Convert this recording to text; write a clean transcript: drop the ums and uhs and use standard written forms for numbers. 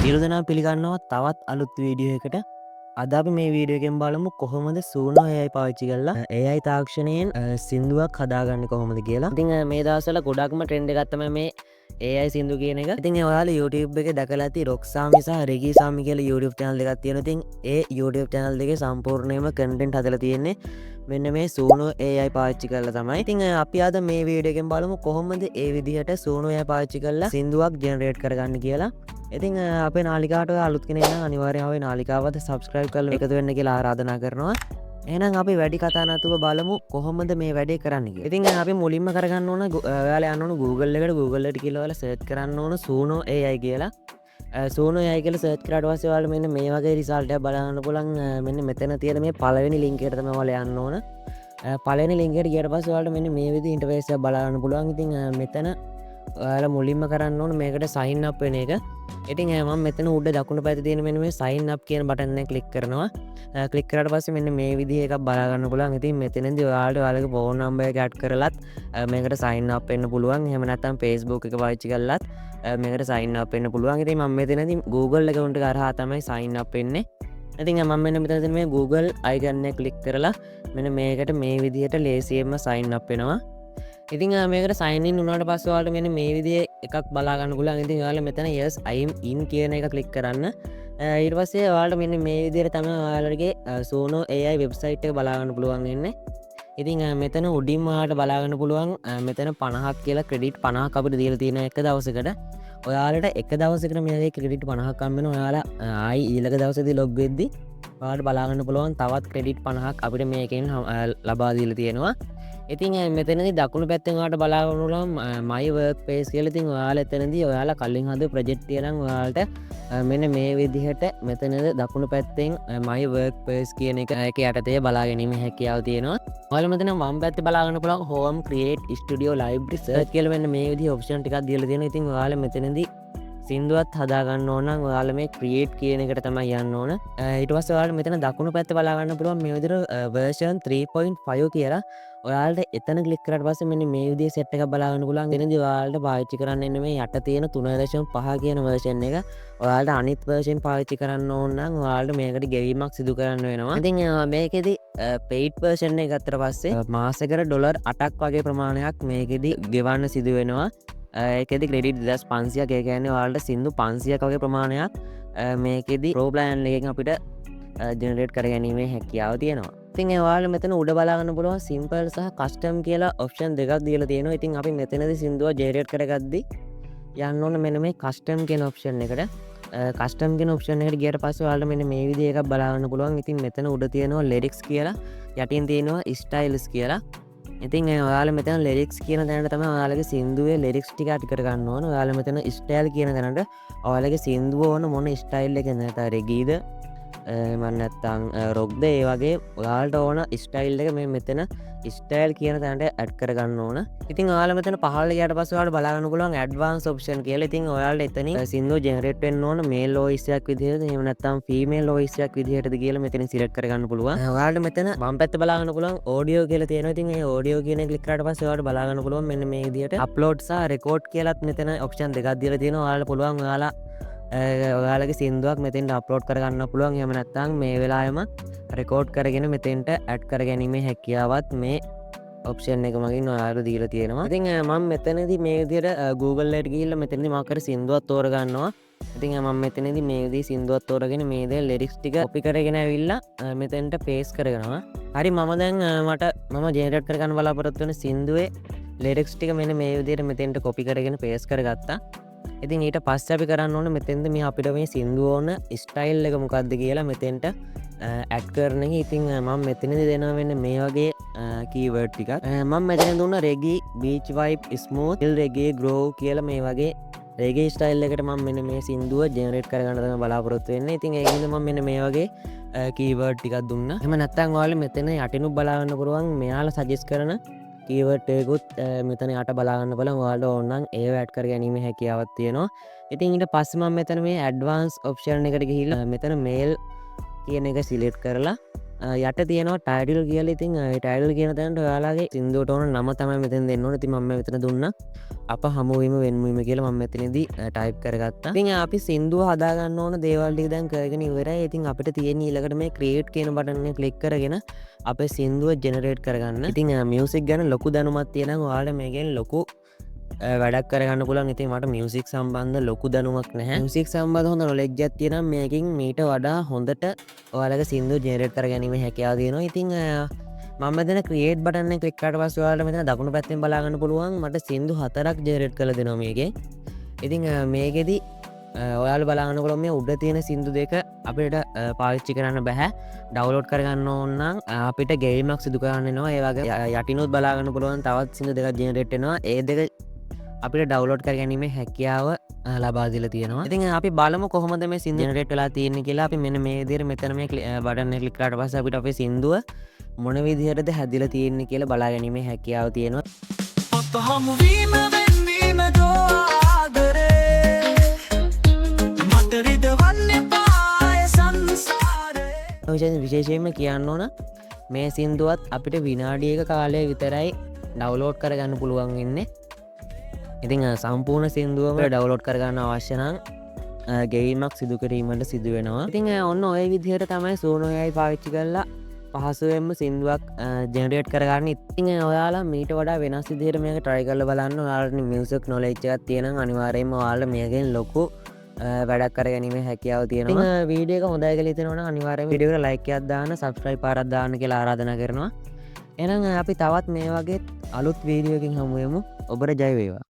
සියලු දෙනා පිළිගන්නවා තවත් අලුත් වීඩියෝ එකට. අද අපි මේ වීඩියෝ එකෙන් බලමු කොහොමද සූනෝ AI පාවිච්චි කරලා AI තාක්ෂණයෙන් සින්දුවක් හදාගන්නේ කොහොමද කියලා. ඉතින් මේ දවස්වල ගොඩක්ම ට්‍රෙන්ඩ් එකක් තමයි මේ AI සින්දු කියන එක. ඉතින් ඔයාලා YouTube එකේ දැකලා ඇති රොක්සාමි සහ රෙගිසාමි කියලා YouTube channel දෙකක් තියෙනවා. ඉතින් ඒ YouTube channel දෙකේ සම්පූර්ණයෙන්ම content හදලා තියෙන්නේ මෙන්න මේ සූනෝ AI පාවිච්චි කරලා තමයි. ඉතින් අපි අද මේ වීඩියෝ එකෙන් බලමු කොහොමද ඒ විදිහට සූනෝ AI පාවිච්චි කරලා සින්දුවක් ජෙනරේට් කරගන්න කියලා. ඉතින් අපේ නාලිකාට අලුත් කෙනෙක් නම් අනිවාර්යයෙන්ම අපේ නාලිකාවට subscribe කරලා එකතු වෙන්න කියලා ආරාධනා කරනවා. එහෙනම් අපි වැඩි කතා නැතුව බලමු කොහොමද මේ වැඩේ කරන්න කියලා. ඉතින් අපි මුලින්ම කරගන්න ඕන ඔයාලා යන්න ඕන Google එකට. Google එකට කියලා ඔයාලා search කරන්න ඕන සූනෝ AI කියලා. සූනෝ AI කියලා search කරාට පස්සේ ඔයාලා මෙන්න මේ වගේ result එකක් බලන්න පුළුවන්. මෙන්න මෙතන තියෙන මේ පළවෙනි link එකට තමයි ඔයාලා යන්න ඕන. පළවෙනි link එකට ගියට පස්සේ ඔයාලට මෙන්න මේ විදිහේ interface එකක් බලන්න පුළුවන්. ඉතින් මෙතන ඔයාලා මුලින්ම කරන්න ඕන මේකට sign up වෙන එක. ඉතින් මම මෙතන උඩ දකුණු පැත්තේ තියෙන මෙන්න මේ sign up කියන බටන් එක ක්ලික් කරනවා. ක්ලික් කරාට පස්සේ මෙන්න මේ විදිහ එකක් බලා ගන්න පුළුවන්. ඉතින් මෙතනදී ඔයාලට ඔයාලගේ phone number එක add කරලත් මේකට sign up වෙන්න පුළුවන්. එහෙම නැත්නම් Facebook එක පාවිච්චි කරලත් මේකට sign up වෙන්න පුළුවන්. ඉතින් මම මෙතනදී Google account එක හරහා තමයි sign up වෙන්නේ. ඉතින් මම මෙන්න මෙතන තියෙන මේ Google icon එක ක්ලික් කරලා මෙන්න මේකට මේ විදිහට ලේසියෙන්ම sign up වෙනවා. ඉතින් මේකට sign in වුණාට පස්සේ ඔයාලට මෙන්න මේ විදිහේ එකක් බලා ගන්න පුළුවන්. ඉතින් ඔයාලා මෙතන yes I am in කියන එක ක්ලික් කරන්න. ඊට පස්සේ ඔයාලට මෙන්න මේ විදිහට තමයි ඔයාලගේ සූනෝ AI වෙබ්සයිට් එක බලා ගන්න පුළුවන් වෙන්නේ. ඉතින් මෙතන උඩින්ම ඔයාලට බලා ගන්න පුළුවන් මෙතන 50ක් කියලා ක්‍රෙඩිට් 50ක් අපිට දීලා තියෙන එක දවසකට. ඔයාලට එක දවසකට මේ ක්‍රෙඩිට් 50ක් හම්බ වෙනවා. ඔයාලා ආයි ඊළඟ දවසේදී ලොග් වෙද්දි ඔයාලට බලා ගන්න පුළුවන් තවත් ක්‍රෙඩිට් 50ක් අපිට මේකෙන් ලබා දීලා තියෙනවා. ඉතින් මෙතනදී දකුණු පැත්තෙන් ඔයාලට බලා ගන්න පුළුවන් my workspace කියලා. ඉතින් ඔයාලා එතනදී ඔයාලා කලින් හදපු ප්‍රොජෙක්ට් එක නම් ඔයාලට මෙන්න මේ විදිහට මෙතනද දකුණු පැත්තෙන් my workspace කියන එක යටතේ බලා ගැනීම හැකියාව තියෙනවා. ඔයාලා මෙතන වම් පැත්තේ බලා ගන්න පුළුවන් home create studio library search කියලා මෙන්න මේ විදිහේ ඔප්ෂන් ටිකක් දීලා තියෙනවා. ඉතින් ඔයාලා මෙතනදී සින්දුවත් හදාගන්න ඕන නම් ඔයාලා මේ create කියන එකට තමයි යන්න ඕන. ඊට පස්සේ ඔයාලා මෙතන දකුණු පැත්තේ බලා ගන්න පුළුවන් මේ විදිහට version 3.5 කියලා. ඔයාලට එතන ක්ලික් කරාට පස්සේ මෙන්න මේ විදිහේ සෙට් එකක් බලා ගන්න පුළුවන්. එතනදී ඔයාලට පාවිච්චි කරන්න ඉන්නේ මේ යට තියෙන 3.5 කියන version එක. ඔයාලට අනිත් version පාවිච්චි කරන්න ඕන නම් ඔයාලට මේකට ගෙවීමක් සිදු කරන්න වෙනවා. ඉතින් මේකෙදි paid version එක ගත්තට පස්සේ මාසෙකට ඩොලර් 8ක් වගේ ප්‍රමාණයක් මේකෙදි ගෙවන්න සිදු වෙනවා. ඒකෙදි ක්‍රෙඩිට් 2500ක් ඒ කියන්නේ ඔයාලට සින්දු 500ක් වගේ ප්‍රමාණයක් මේකෙදි ප්‍රෝ ප්ලෑන් එකකින් අපිට ජෙනරේට් කරගැනීමේ හැකියාව තියෙනවා. ඉතින් ඔයාලා මෙතන උඩ බලා ගන්න පුළුවන් සිම්පල් සහ කස්ටම් කියලා ඔප්ෂන් දෙකක් දීලා තියෙනවා. ඉතින් අපි මෙතනදී සින්දුව ජෙනරේට් කරගද්දි යන්න ඕන මෙන්න මේ කස්ටම් කියන ඔප්ෂන් එකට. කස්ටම් කියන ඔප්ෂන් එකට ගියට පස්සේ ඔයාලට මෙන්න මේ විදිහ එකක් බලා ගන්න පුළුවන්. ඉතින් මෙතන උඩ තියෙනවා lyrics කියලා, යටින් තියෙනවා styles කියලා. ඉතින් ඔයාලා මෙතන lyrics කියන තැනට තමයි ඔයාලගේ සින්දුවේ lyrics ටික add කරගන්න ඕන. ඔයාලා මෙතන style කියන තැනට ඔයාලගේ සින්දුව ඕන මොන style එකද නැත්නම් reggae ද මම නැත්තම් rock ද ඒ වගේ ඔයාලට ඕන style එක මේ මෙතන style කියන තැනට add කරගන්න ඕන. ඉතින් ඔයාලා මෙතන පහළ ගියාට පස්සේ ඔයාලට බලා ගන්න පුළුවන් advanced option කියලා. ඉතින් ඔයාලට එතනින් සින්දුව generate වෙන්න ඕන male voice එකක් විදිහට එහෙම නැත්නම් female voice එකක් විදිහටද කියලා මෙතනින් select කරගන්න පුළුවන්. ඔයාලට මෙතන වම් පැත්ත බලා ගන්න පුළුවන් audio කියලා තියෙනවා. ඉතින් මේ audio කියන එක ක්ලික් කරාට පස්සේ ඔයාලට බලා ගන්න පුළුවන් මෙන්න මේ විදිහට upload සහ record කියලාත් මෙතන option දෙකක් දීලා තියෙනවා. ඔයාලට පුළුවන් ඔයාලගේ සින්දුවක් මෙතෙන්ට අප්ලෝඩ් කරගන්න පුළුවන්. එහෙම නැත්නම් මේ වෙලාවෙම රෙකෝඩ් කරගෙන මෙතෙන්ට ඇඩ් කරගැනීමේ හැකියාවත් මේ ඔප්ෂන් එක මගින් ඔයාලට දීලා තියෙනවා. ඉතින් මම මෙතනදී මේ විදිහට Google එකට ගිහිල්ලා මෙතනදී මම කර සින්දුවක් තෝරගන්නවා. ඉතින් මම මෙතනදී මේ විදිහේ සින්දුවක් තෝරගෙන මේ දේ lyrics ටික copy කරගෙන ඇවිල්ලා මෙතෙන්ට paste කරගනවා. හරි මම දැන් මම ජෙනරේට් කරගන්න බලාපොරොත්තු වෙන සින්දුවේ lyrics ටික මෙන්න මේ විදිහට මෙතෙන්ට copy කරගෙන paste කරගත්තා. ඉතින් ඊට පස්සේ අපි කරන්න ඕන මෙතෙන්ද මේ අපිට මේ සින්දුව ඕන ස්ටයිල් එක මොකක්ද කියලා මෙතෙන්ට ඇඩ් කරන එක. ඉතින් මම මෙතනදී දෙනවා වෙන්නේ මේ වගේ කීවර්ඩ් ටිකක්. මම මෙතන දුන්න reggae, beach vibe, smooth, chill reggae, groove කියලා මේ වගේ reggae style එකට මම මෙන්න මේ සින්දුව ජෙනරේට් කරගන්න තමයි බලාපොරොත්තු වෙන්නේ. ඉතින් ඒකින්ද මම මෙන්න මේ වගේ කීවර්ඩ් ටිකක් දුන්නා. එහෙම නැත්නම් ඔයාලා මෙතන යටිනුත් බලා ගන්න පුළුවන් මෙයාලා සජෙස්ට් කරන කීවර්ඩ් එකකුත් මෙතන යට බලා ගන්න බලන්න. ඔයාලට ඕන නම් ඒව ඇඩ් කරගැනීමේ හැකියාවක් තියෙනවා. ඉතින් ඊට පස්සේ මම මෙතන මේ advanced option එකට ගිහිල්ලා මෙතන male කියන එක select කරලා යට තියෙනවා ටයිටල් කියලා. ඉතින් ටයිටල් කියන තැනට ඔයාලගේ සින්දුවට ඕන නම තමයි මෙතන දෙන්න ඕනේ. ඉතින් මම මෙතන දුන්නා අප හමුවීම වෙන්වීම කියලා. මම මෙතනදී ටයිප් කරගත්තා. ඉතින් අපි සින්දුව හදාගන්න ඕන දේවල් ටික දැන් කරගෙන ඉවරයි. ඉතින් අපිට තියෙන ඊළඟට මේ ක්‍රියේට් කියන බටන් එක ක්ලික් කරගෙන අපේ සින්දුව ජෙනරේට් කරගන්න. ඉතින් මියුසික් ගැන ලොකු දැනුමක් තියෙනවා. ඔයාලට මේකෙන් ලොකු වැඩක් කරගන්න පුළන්. ඉතින් මට මියසික් සම්බන්ධ ලොකු දැනුමක් නැහැ. මියසික් සම්බන්ධ හොඳ නොලෙජ් එකක් තියෙනවා. මේකෙන් මීට වඩා හොඳට ඔයාලගේ සින්දුව ජෙනරේට් කර ගැනීම හැකියාව තියෙනවා. ඉතින් මම මෙතන ක්‍රියේට් බටන් එක ක්ලික් කරාට පස්සේ ඔයාලට මෙතන දකුණු පැත්තෙන් බලා ගන්න පුළුවන් මට සින්දු 4ක් ජෙනරේට් කරලා දෙනවා මේකේ. ඉතින් මේකෙදි ඔයාලා බලා ගන්න පුළුවන් මේ උඩ තියෙන සින්දු දෙක අපිට පාවිච්චි කරන්න බෑ. ඩවුන්ලෝඩ් කරගන්න ඕන නම් අපිට ගේමක් සිදු කරන්න වෙනවා. ඒ වගේ යටිනුත් බලා ගන්න පුළුවන් තවත් සින්දු දෙකක් ජෙනරේට් වෙනවා. ඒ දෙක අපිට ඩවුන්ලෝඩ් කර ගැනීමේ හැකියාව ලබා දීලා තියෙනවා. ඉතින් අපි බලමු කොහොමද මේ සින්දුව ජෙනරේට් වෙලා තියෙන්නේ කියලා. අපි මෙන්න මේ විදිහට මෙතන මේ බටන් එක ක්ලික් කරාට පස්සේ අපිට අපේ සින්දුව මොන විදිහටද හැදිලා තියෙන්නේ කියලා බලා ගැනීමේ හැකියාව තියෙනවා. අප හමුවීම වෙන්වීම දෝආදරේ මට රිදවන්න එපාය සංසාරේ. විශේෂයෙන්ම කියන්න ඕන මේ සින්දුවත් අපිට විනාඩියක කාලය විතරයි ඩවුන්ලෝඩ් කරගන්න පුළුවන් වෙන්නේ. ඉතින් සම්පූර්ණ සින්දුවම ඩවුන්ලෝඩ් කරගන්න අවශ්‍ය නම් ගේමක් සිදු කිරීමට සිදු වෙනවා. ඉතින් ඔන්න ඔය විදිහට තමයි සූනෝ AI පාවිච්චි කරලා පහසුවෙන්ම සින්දුවක් ජෙනරේට් කරගන්න. ඉතින් ඔයාලා මීට වඩා වෙනස් විදිහට මේක try කරලා බලන්න. ඔයාලට මියුසික් knowledge එකක් තියෙනම් අනිවාර්යයෙන්ම ඔයාලා මේකෙන් ලොකු වැඩක් කරගැනීමේ හැකියාව තියෙනවා. ඉතින් වීඩියෝ එක හොඳයි කියලා හිතෙනවා නම් අනිවාර්යයෙන්ම වීඩියෝ එකට like එකක් දාන්න, subscribe පාරක් දාන්න කියලා ආරාධනා කරනවා. එහෙනම් අපි තවත් මේ වගේ අලුත් වීඩියෝ එකකින් හමු වෙමු. ඔබට ජය වේවා.